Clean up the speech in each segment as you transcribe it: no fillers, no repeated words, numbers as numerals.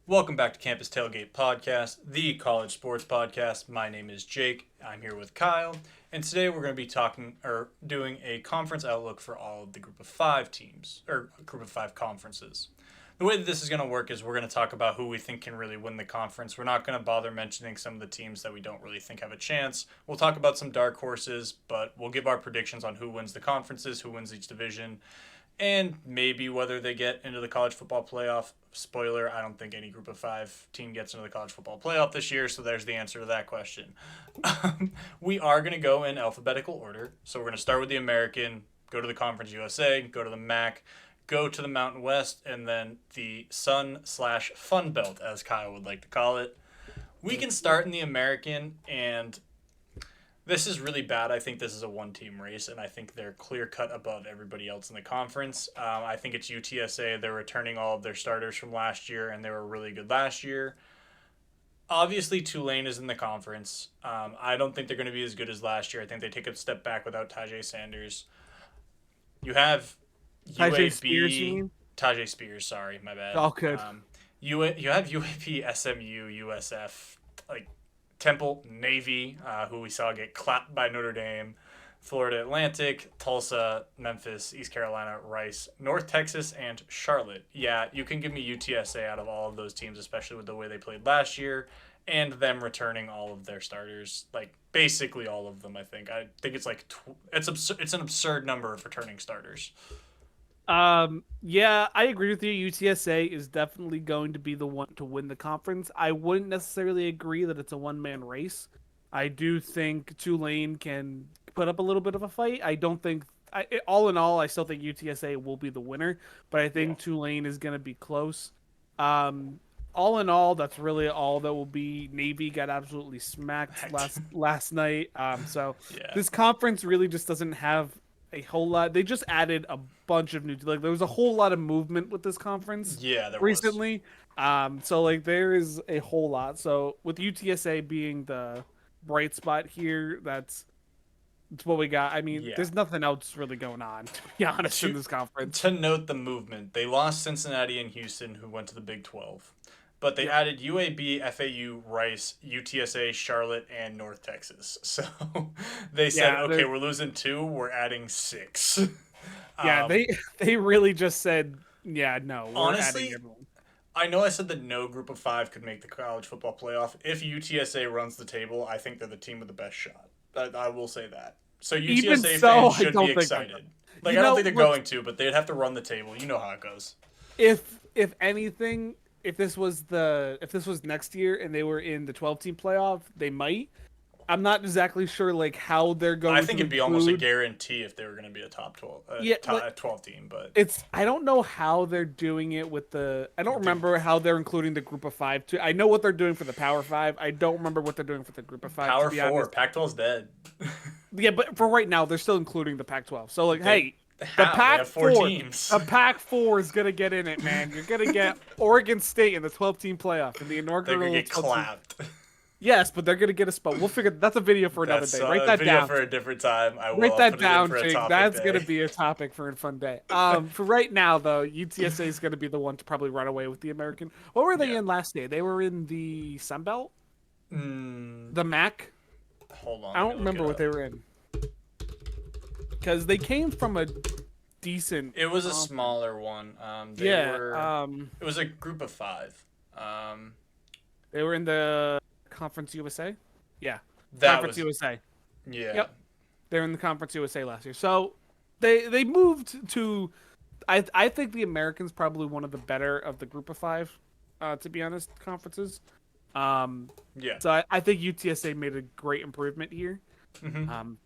Welcome back to Campus Tailgate Podcast, the college sports podcast. My name is Jake. I'm here with Kyle, and today we're going to be talking or doing a conference outlook for all of the Group of Five teams or Group of Five conferences. The way that this is going to work is we're going to talk about who we think can really win the conference. We're not going to bother mentioning some of the teams that we don't really think have a chance. We'll talk about some dark horses, but we'll give our predictions on who wins the conferences, who wins each division, and maybe whether they get into the college football playoff. Spoiler, I don't think any Group of Five team gets into the college football playoff this year, so there's the answer to that question. We are going to go in alphabetical order. So we're going to start with the American, go to the Conference USA, go to the MAC, go to the Mountain West, and then the Sun/Fun Belt, as Kyle would like to call it. We can start in the American, and this is really bad. I think this is a one-team race, and I think they're clear-cut above everybody else in the conference. I think it's UTSA. They're returning all of their starters from last year, and they were really good last year. Obviously, Tulane is in the conference. I don't think they're going to be as good as last year. I think they take a step back without Tajay Sanders. You have Tajay Spears, you UAB. mean? Tajay Spears, sorry, my bad. All good. You have UAB, SMU, USF, like Temple, Navy, who we saw get clapped by Notre Dame, Florida Atlantic, Tulsa, Memphis, East Carolina, Rice, North Texas, and Charlotte. Yeah, you can give me UTSA out of all of those teams, especially with the way they played last year and them returning all of their starters, like basically all of them. I think it's like it's an absurd number of returning starters. Yeah, I agree with you. UTSA is definitely going to be the one to win the conference. I wouldn't necessarily agree that it's a one-man race. I do think Tulane can put up a little bit of a fight. I don't think, all in all, I still think UTSA will be the winner, but I Yeah. think Tulane is going to be close. Um, all in all, that's really all that will be. Navy got absolutely smacked last night. So Yeah. this conference really just doesn't have a whole lot. They just added a bunch of new, like there was a whole lot of movement with this conference Yeah, there was. recently. So like there is a whole lot. So with UTSA being the bright spot here, that's what we got. I mean, Yeah. there's nothing else really going on, to be honest, in To this conference. to note the movement, they lost Cincinnati and Houston, who went to the Big 12. But they Yep. added UAB, FAU, Rice, UTSA, Charlotte, and North Texas. So they said, Yeah, okay, we're losing two, we're adding six. yeah, Um, they really just said, yeah, no, we're adding honestly, everyone. I know I said that no group of five could make the college football playoff. If UTSA runs the table, I think they're the team with the best shot. I will say that. So Even UTSA so, fans I should be don't think they're excited. gonna. Like You I don't know, think they're look, going to, but they'd have to run the table. You know how it goes. if anything, if this was next year and they were in the 12 team playoff, they might. I'm not exactly sure like how they're I going think to it'd be almost a include. guarantee if they were going to be a top 12, Yeah, like 12 team, but it's I don't know how they're doing it with the I don't the remember how they're including the group of 5 too. I know what they're doing for the Power 5. I don't remember what they're doing for the group of 5 to Power be 4, honest. Pac-12's dead. Yeah, but for right now they're still including the Pac-12. So like, they hey, the How? They have four Pac-4, teams. the Pac-4 is going to get in it, man. You're going to get Oregon State in the 12 team playoff in the They're going to inaugural get 12 team. clapped. Yes, but they're going to get a spot. We'll figure that's a video for another That's day. Write a that video down. for a different time. I will Write that put it in down, for a Jake. topic That's gonna day. be a topic for a fun day. For right now, though, UTSA is gonna be the one to probably run away with the American. What were they Yeah. in last year? They were in the Sun Belt, Mm, the MAC. hold on, I let don't me look remember it what up. they were in because they came from a decent. It was a Conference. smaller one. Yeah. It was a group of five. Um, They were in the Conference USA. Yeah, that Conference was USA. yeah. Yep, they're in the Conference USA last year. So they moved to. I think the Americans probably one of the better of the Group of 5. To be honest, conferences. Um, Yeah. so I think UTSA made a great improvement here. hmm Um,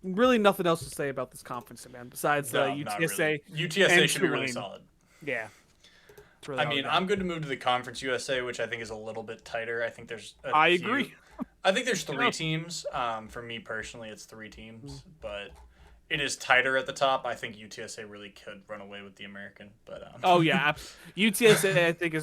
really nothing else to say about this conference, man. Besides No, not really. UTSA UTSA and should be really Tulane. solid. Yeah, that's really I all we mean, got. I'm good to move to the Conference USA, which I think is a little bit tighter. I think there's a I few. agree. I think there's three Yeah. teams. For me personally, it's three teams, but it is tighter at the top. I think UTSA really could run away with the American, but Oh yeah, UTSA I think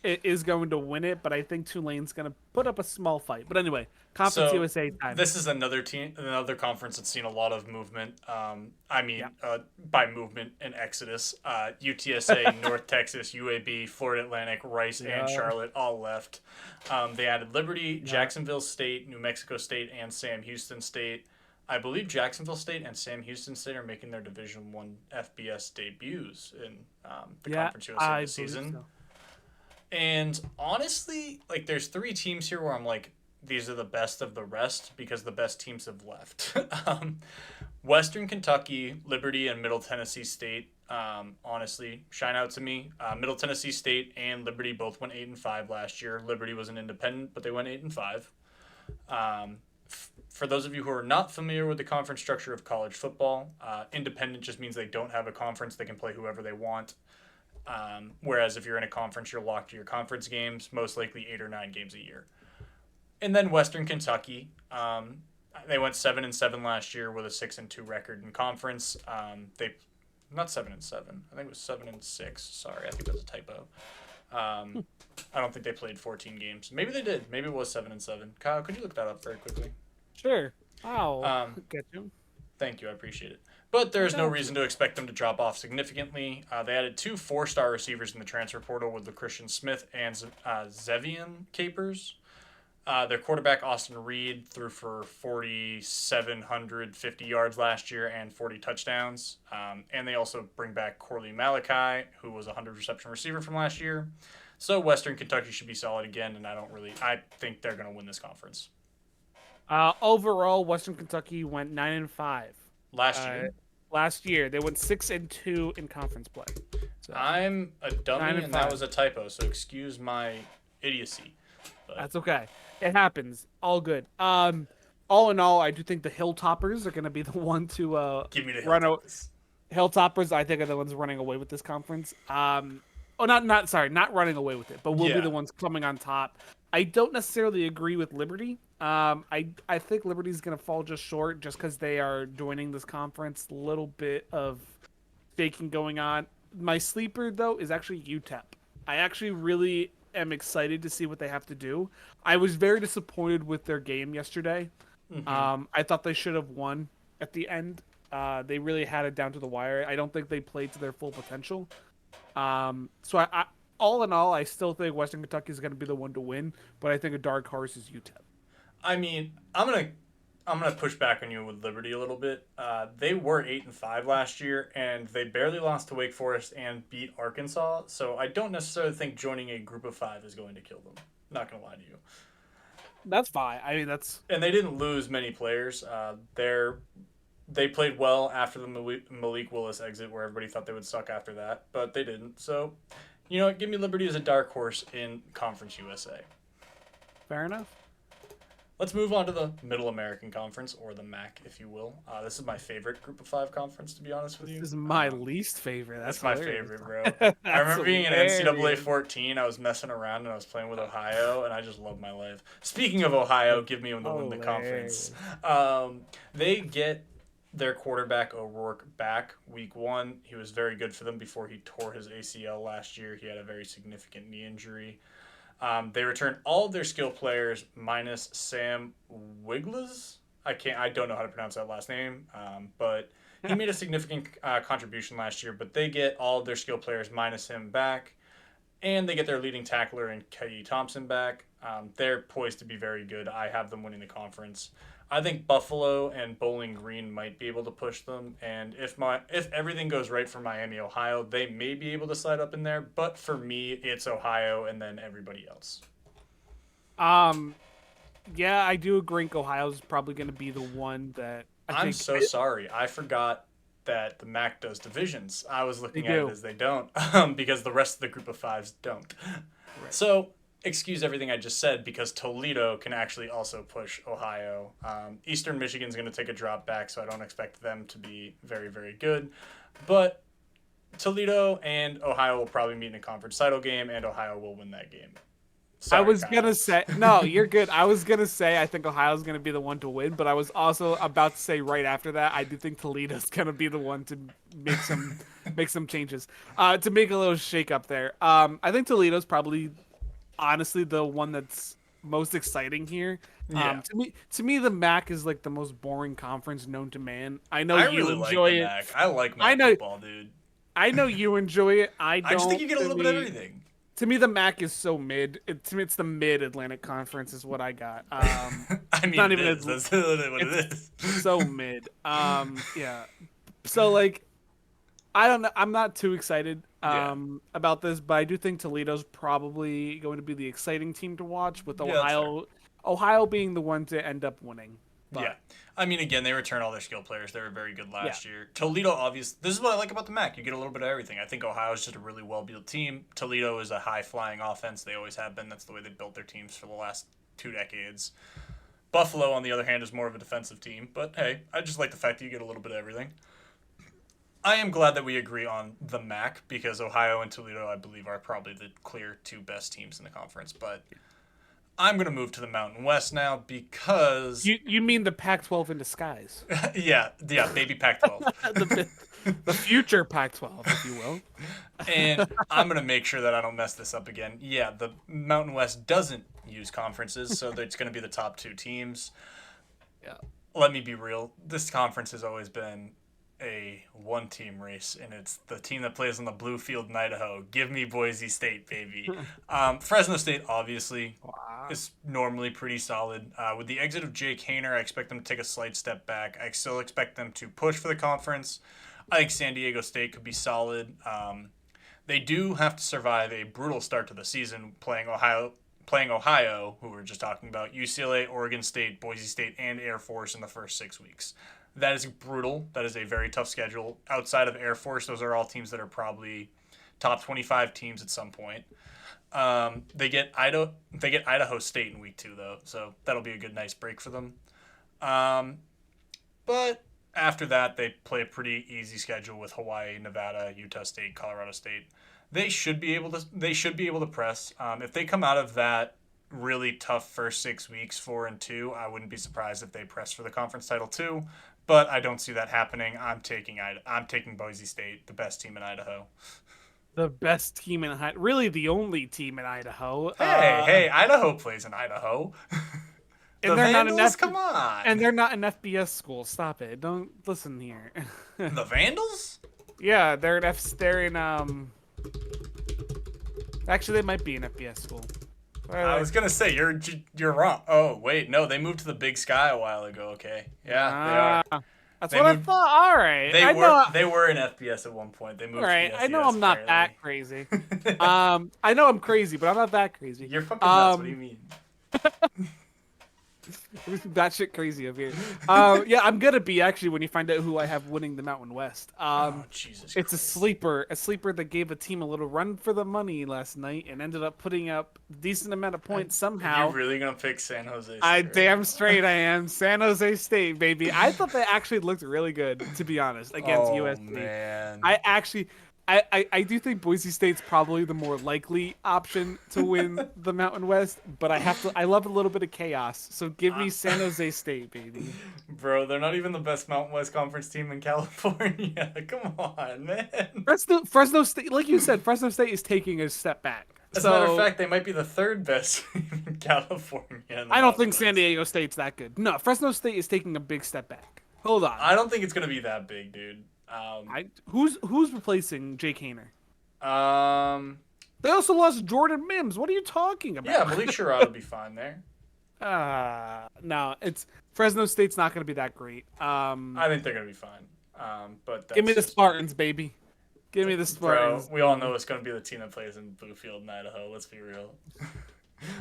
is going to win it, but I think Tulane's going to put up a small fight. But anyway, Conference So USA time. this is another team, another conference that's seen a lot of movement. I Yeah, mean, by movement and exodus, UTSA, North Texas, UAB, Florida Atlantic, Rice, and yeah, Charlotte all left. They added Liberty, yeah. Jacksonville State, New Mexico State, and Sam Houston State. I believe Jacksonville State and Sam Houston State are making their Division One FBS debuts in the Yeah, Conference USA I this believe season. so. And honestly, like there's three teams here where I'm like, these are the best of the rest because the best teams have left. Western Kentucky, Liberty, and Middle Tennessee State. Honestly, shine out to me. Middle Tennessee State and Liberty both went 8-5 last year. Liberty was an independent, but they went 8-5. For those of you who are not familiar with the conference structure of college football, independent just means they don't have a conference. They can play whoever they want. Whereas if you're in a conference, you're locked to your conference games, most likely 8 or 9 games a year. And then Western Kentucky, they went 7-7 last year with a 6-2 record in conference. They not 7-7. I think it was 7-6. Sorry, I think that's a typo. I don't think they played 14 games. Maybe they did. Maybe it was 7-7. Kyle, could you look that up very quickly? Sure. I'll get you. Thank you. I appreciate it. But there's no got reason to expect them to drop off significantly. They added 2 4-star receivers in the transfer portal with LaChristian Smith and Zevian Capers. Their quarterback, Austin Reed, threw for 4,750 yards last year and 40 touchdowns. And they also bring back Corley Malachi, who was a 100 reception receiver from last year. So Western Kentucky should be solid again, and I think they're going to win this conference. Overall, Western Kentucky went 9-5 Last year, last year. They went 6-2 in conference play. So I'm a dummy, and that 9-5. was a typo, so excuse my idiocy. But That's okay. It happens. All good. All in all, I do think the Hilltoppers are going to be the one to give me the run. Hilltoppers. Hilltoppers, I think, are the ones running away with this conference. Not running away with it, but will be the ones coming on top. I don't necessarily agree with Liberty. I think Liberty's going to fall just short just because they are joining this conference. A little bit of shaking going on. My sleeper, though, is actually UTEP. I actually really am excited to see what they have to do. I was very disappointed with their game yesterday. I thought they should have won at the end. They really had it down to the wire. I don't think they played to their full potential. So I all in all, I still think Western Kentucky is going to be the one to win, but I think a dark horse is UTEP. I mean, I'm gonna push back on you with Liberty a little bit. They were 8-5 last year, and they barely lost to Wake Forest and beat Arkansas. So I don't necessarily think joining a group of 5 is going to kill them. Not gonna lie to you. That's fine. I mean, that's And they didn't lose many players. They played well after the Malik Willis exit, where everybody thought they would suck after that, but they didn't. So, you know what? Give me Liberty as a dark horse in Conference USA. fair enough. Let's move on to the Middle American Conference, or the MAC, if you will. This is my favorite Group of 5 conference, to be honest with you. This is my least favorite. That's That's my hilarious. favorite, bro. I remember being in NCAA hilarious. 14. I was messing around and I was playing with Ohio, and I just loved my life. Speaking of Ohio, give me them to win the conference. They get their quarterback O'Rourke back week 1. He was very good for them before he tore his ACL last year. He had a very significant knee injury. They returned all of their skill players minus Sam Wiglas. I don't know how to pronounce that last name, but he made a significant contribution last year. But they get all of their skill players minus him back, and they get their leading tackler in K.E. Thompson back. They're poised to be very good. I have them winning the conference. I think Buffalo and Bowling Green might be able to push them, and if everything goes right for Miami, Ohio, they may be able to slide up in there. But for me, it's Ohio and then everybody else. Yeah, I do agree. Ohio's probably going to be the one that I'm so sorry. I forgot that the MAC does divisions. I was looking at it as they don't, because the rest of the Group of 5s don't. Right. So excuse everything I just said, because Toledo can actually also push Ohio. Eastern Michigan's going to take a drop back, so I don't expect them to be very, very good. But Toledo and Ohio will probably meet in a conference title game, and Ohio will win that game. I Sorry, was Kyle. gonna say no, you're good. I was gonna say I think Ohio's gonna be the one to win, but I was also about to say right after that I do think Toledo's gonna be the one to make some make some changes. To make a little shake up there. I think Toledo's probably honestly the one that's most exciting here. Yeah, To me, the MAC is like the most boring conference known to man. I know I you really like enjoy the it. MAC. I like I MAC know, football, dude. I know you enjoy it. I I just think don't. you get a little bit of everything. To me, the MAC is so mid. To me, it's the mid Atlantic Conference is what I got. I It's mean, not it even. is. That's literally what It's it is. so mid. Yeah. So like, I don't know. I'm not too excited Yeah, about this, but I do think Toledo's probably going to be the exciting team to watch, with yeah, that's fair. Ohio being the one to end up winning. Yeah. But I mean, again, they return all their skill players. They were very good yeah, last year. Toledo, obviously, this is what I like about the MAC. You get a little bit of everything. I think Ohio's just a really well-built team. Toledo is a high-flying offense. They always have been. That's the way they built their teams for the last 2 decades. Buffalo, on the other hand, is more of a defensive team. But hey, I just like the fact that you get a little bit of everything. I am glad that we agree on the MAC because Ohio and Toledo, I believe, are probably the clear two best teams in the conference. But I'm going to move to the Mountain West now because, you mean the Pac-12 in disguise, yeah, baby Pac-12. the future Pac-12, if you will. And I'm going to make sure that I don't mess this up again. Yeah, the Mountain West doesn't use conferences, so it's going to be the top two teams. Yeah. Let me be real. This conference has always been a one-team race, and it's the team that plays on the blue field in Idaho. Give me Boise State, baby. Fresno State, obviously, Wow. is normally pretty solid. With the exit of Jake Hayner, I expect them to take a slight step back. I still expect them to push for the conference. I think San Diego State could be solid. They do have to survive a brutal start to the season playing Ohio, who we were just talking about, UCLA, Oregon State, Boise State, and Air Force in the first 6 weeks. That is brutal. That is a very tough schedule. Outside of Air Force, those are all teams that are probably top 25 teams at some point. They get Idaho State in week 2 though, so that'll be a good nice break for them. But after that, they play a pretty easy schedule with Hawaii, Nevada, Utah State, Colorado State. They should be able to. They should be able to press. If they come out of that really tough first 6 weeks, 4-2, I wouldn't be surprised if they press for the conference title too. But I don't see that happening. I'm taking Boise State, the best team in Idaho. The best team in Idaho, really the only team in Idaho. Hey, Idaho plays in Idaho. And The they're not Vandals, an come on. and they're not an FBS school. Stop it! Don't listen here. The Vandals? Yeah, they're in Actually, they might be an FBS school. I was gonna say you're wrong. Oh wait, no, they moved to the Big Sky a while ago. Okay, yeah, they are. That's They what moved- I thought. All right, They I were know. they were in FBS at one point. They moved. All right, to the I know FCS, I'm not that apparently. crazy. I know I'm crazy, but I'm not that crazy. You're fucking nuts. What do you mean? That shit crazy up here. Yeah, I'm gonna be actually when you find out who I have winning the Mountain West. Oh Jesus! It's Christ. a sleeper that gave a team a little run for the money last night and ended up putting up a decent amount of points somehow. You really gonna pick San Jose State? I right? damn straight I am. San Jose State, baby. I thought they actually looked really good, to be honest, against Oh USC. man. I do think Boise State's probably the more likely option to win the Mountain West, but I love a little bit of chaos. So give me San Jose State, baby. Bro, they're not even the best Mountain West Conference team in California. Come on, man. Fresno State, like you said, Fresno State is taking a step back. As a matter of fact, they might be the third best team in California. I don't think San Diego State's that good. No, Fresno State is taking a big step back. Hold on. I don't think it's gonna be that big, dude. Who's replacing Jake Hayner? Um, They also lost Jordan Mims. What are you talking about? yeah, Malik Sherrod would be fine there. No, it's Fresno State's not going to be that great. I think they're gonna be fine. But Give me the just- Spartans, baby. Give me the Bro, Spartans. we all know it's gonna be the team that plays in Bluefield in Idaho. Let's be real.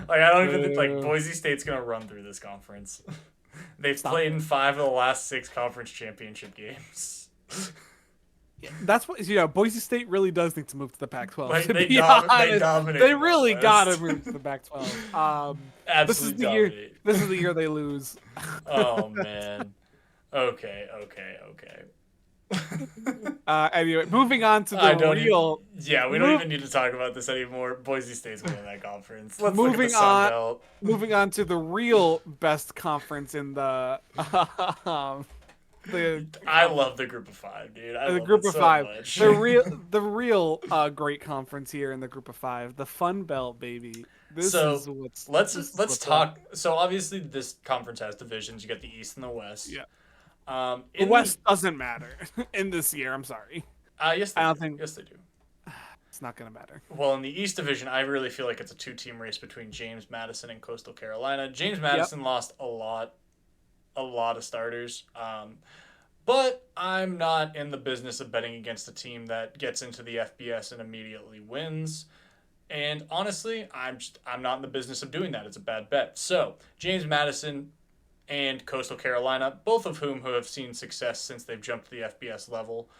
Like I don't even think like Boise State's gonna run through this conference. They've played in 5 of the last 6 conference championship games. That's what Boise State really does need to move to the Pac-12. Like, to they be dominate honest, they the really West. gotta move to the Pac-12. This is Absolutely the year. dominate. This is the year they lose. Oh man. Okay. Anyway, moving on to the I don't even. real. Yeah, we don't Move, even need to talk about this anymore. Boise State's winning that conference. Let's look at the moving Sun on. Belt. Moving on to the real best conference in the the I love the group of five, dude. I the love group it of so five. much. The real great conference here in the group of five, the Fun Belt, baby. This So is what's this is let's what's up. talk. So obviously, this conference has divisions. You got the East and the West. Yeah, the In the West doesn't matter in this year. I'm sorry. yes I they do. don't think Yes they do. it's not gonna matter. Well, in the East Division, I really feel like it's a two-team race between James Madison and Coastal Carolina. James Yep. Madison lost a lot of starters. But I'm not in the business of betting against a team that gets into the FBS and immediately wins. And honestly, I'm not in the business of doing that. It's a bad bet. So James Madison and Coastal Carolina, both of whom who have seen success since they've jumped to the FBS level.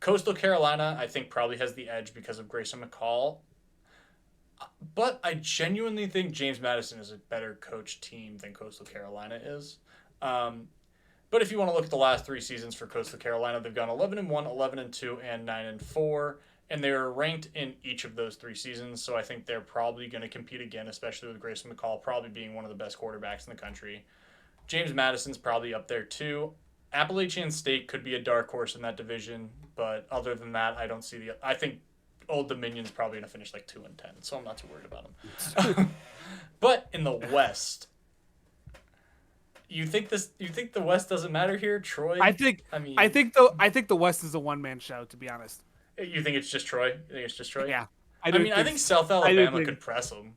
Coastal Carolina, I think, probably has the edge because of Grayson McCall. But I genuinely think James Madison is a better coached team than Coastal Carolina is. Um, but if you want to look at the last three seasons for Coastal Carolina, they've gone 11-1, 11-2, and 9-4, and they are ranked in each of those three seasons. So I think they're probably going to compete again, especially with Grayson McCall probably being one of the best quarterbacks in the country. James Madison's probably up there too. Appalachian State could be a dark horse in that division, but other than that, I don't see the. I think Old Dominion's probably going to finish like 2-10, so I'm not too worried about them. But in the West, you think this? You think the West doesn't matter here, Troy? I think. I mean, I think the West is a one-man show. To be honest. you think it's just Troy? You think it's just Troy? Yeah. I think South I do Alabama think. could press them.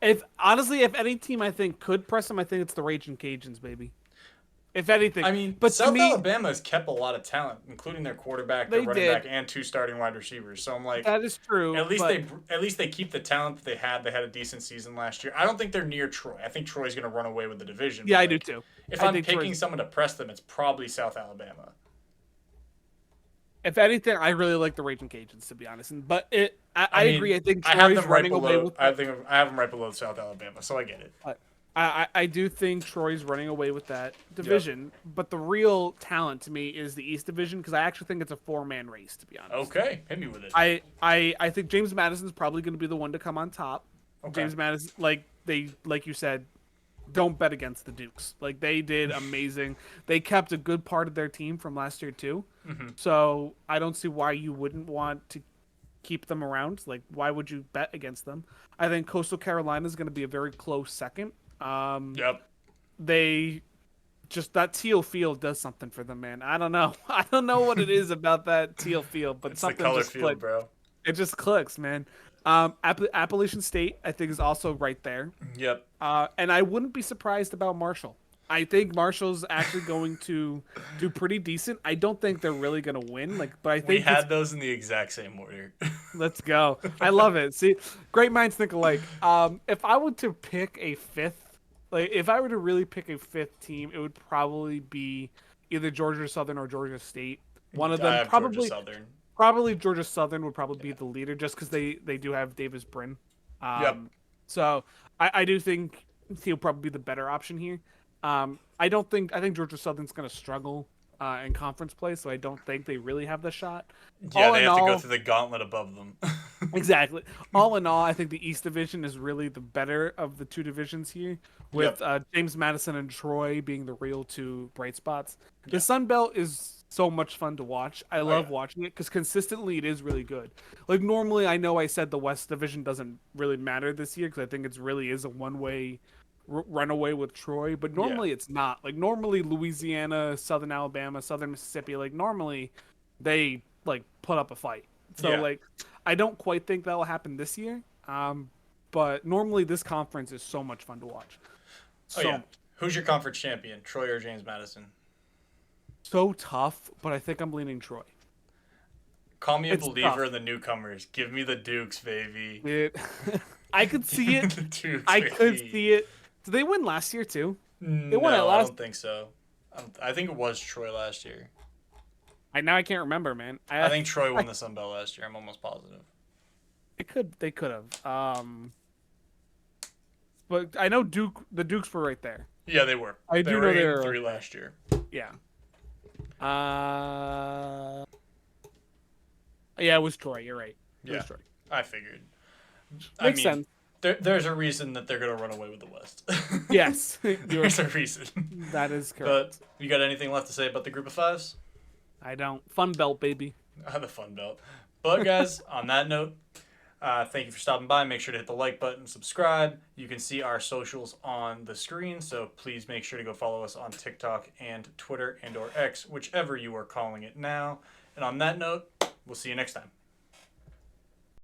If honestly, if any team I think could press them, I think it's the Raging Cajuns, baby. If anything, I mean, but to South me, Alabama has kept a lot of talent, including their quarterback, their they running did. back, and two starting wide receivers. So I'm like, That is true. But at least they keep the talent that they had. They had a decent season last year. I don't think they're near Troy. I think Troy's going to run away with the division. yeah, But I do like, too. if I I'm think picking Troy's- someone to press them, it's probably South Alabama. If anything, I really like the Raging Cajuns, to be honest. But I mean, agree. I think I have Troy's them right running away below. with. I have them right below South Alabama, so I get it. I do think Troy's running away with that division, but the real talent to me is the East Division because I actually think it's a four-man race. To be honest, Okay, hit me with it. I think James Madison's probably going to be the one to come on top. Okay. James Madison, like you said, don't bet against the Dukes. Like they did amazing. They kept a good part of their team from last year too. Mm-hmm. So I don't see why you wouldn't want to keep them around. Like why would you bet against them? I think Coastal Carolina is going to be a very close second. Yep. They just that teal field does something for them, man. I don't know. I don't know what it is about that teal field, but It's the something color just field, clicks. bro. It just clicks, man. Appalachian State, I think, is also right there. Yep. And I wouldn't be surprised about Marshall. I think Marshall's actually going to do pretty decent. I don't think they're really going to win, but I think We had those in the exact same order. let's go. I love it. See, great minds think alike. If I were to pick a fifth, if I were to really pick a fifth team, it would probably be either Georgia Southern or Georgia State. One of I them have probably. Georgia Southern. Probably Georgia Southern would probably be the leader just because they do have Davis Brin. Yep. So I do think he'll probably be the better option here. I think Georgia Southern's going to struggle in conference play, so I don't think they really have the shot. Yeah, they have to go through the gauntlet above them. Exactly. All in all, I think the East Division is really the better of the two divisions here, with James Madison and Troy being the real two bright spots. The Sun Belt is so much fun to watch. I love watching it because consistently it is really good. Like normally, I know I said the West Division doesn't really matter this year because I think it really is a one-way runaway with Troy, but normally it's not. Like normally Louisiana, Southern Alabama, Southern Mississippi, normally they put up a fight. So I don't quite think that will happen this year. But normally this conference is so much fun to watch. Who's your conference champion, Troy or James Madison? So tough, but I think I'm leaning Troy. Call me a It's believer tough. in the newcomers. Give me the Dukes, baby. I could see it. The Dukes, I baby. could see it. Did they win last year too? They won No, it I last. don't think so. I think it was Troy last year. I can't remember, man. I think Troy won the Sun Belt last year. I'm almost positive. They could have. But I know the Dukes were right there. Yeah, they were. I They do were know they 8 were 3 last year. Yeah. Yeah, it was Troy. You're right. It Yeah, was Troy. I figured. I Makes mean, sense. there's a reason that they're going to run away with the West. Yes, There's a reason. that is But correct. you got anything left to say about the group of fives? I don't. Fun belt, baby. The fun belt. But guys, on that note, thank you for stopping by. Make sure to hit the like button, subscribe. You can see our socials on the screen, so please make sure to go follow us on TikTok and Twitter and or X, whichever you are calling it now. And on that note, we'll see you next time.